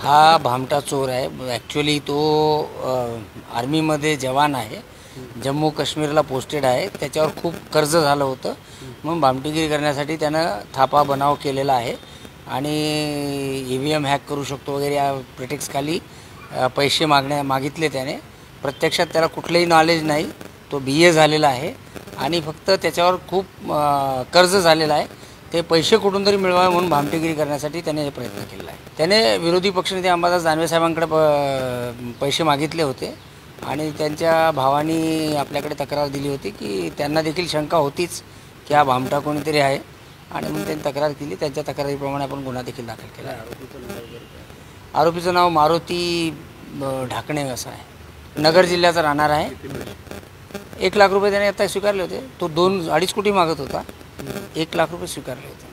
हा भामटा चोर आहे. ॲक्च्युली तो आर्मीमध्ये जवान आहे, जम्मू काश्मीरला पोस्टेड आहे. त्याच्यावर खूप कर्ज झालं होतं, म्हणून भामटेगिरी करण्यासाठी त्यानं थापा बनाव केलेला आहे आणि EVM हॅक करू शकतो वगैरे या प्रिटेक्सखाली पैसे मागितले त्याने. प्रत्यक्षात त्याला कुठलंही नॉलेज नाही. तो BA झालेला आहे आणि फक्त त्याच्यावर खूप कर्ज झालेलं आहे. ते पैसे कुठून तरी मिळवावे म्हणून भामटेगिरी करण्यासाठी त्याने हे प्रयत्न केला आहे. त्याने विरोधी पक्षनेते अंबादास दानवे साहेबांकडे पैसे मागितले होते आणि त्यांच्या भावानी आपल्याकडे तक्रार दिली होती की त्यांना देखील शंका होतीच की हा भामटा कोणीतरी आहे आणि म्हणून त्यांनी तक्रार केली. त्यांच्या तक्रारीप्रमाणे आपण गुन्हा देखील दाखल केला आहे. आरोपीचं नाव मारुती ढाकणे असं आहे. नगर जिल्ह्याचा राहणार आहे. 1 लाख रुपये त्याने आता स्वीकारले होते. तो 2-2.5 कोटी मागत होता. 1 लाख रुपये स्वीकारले होते.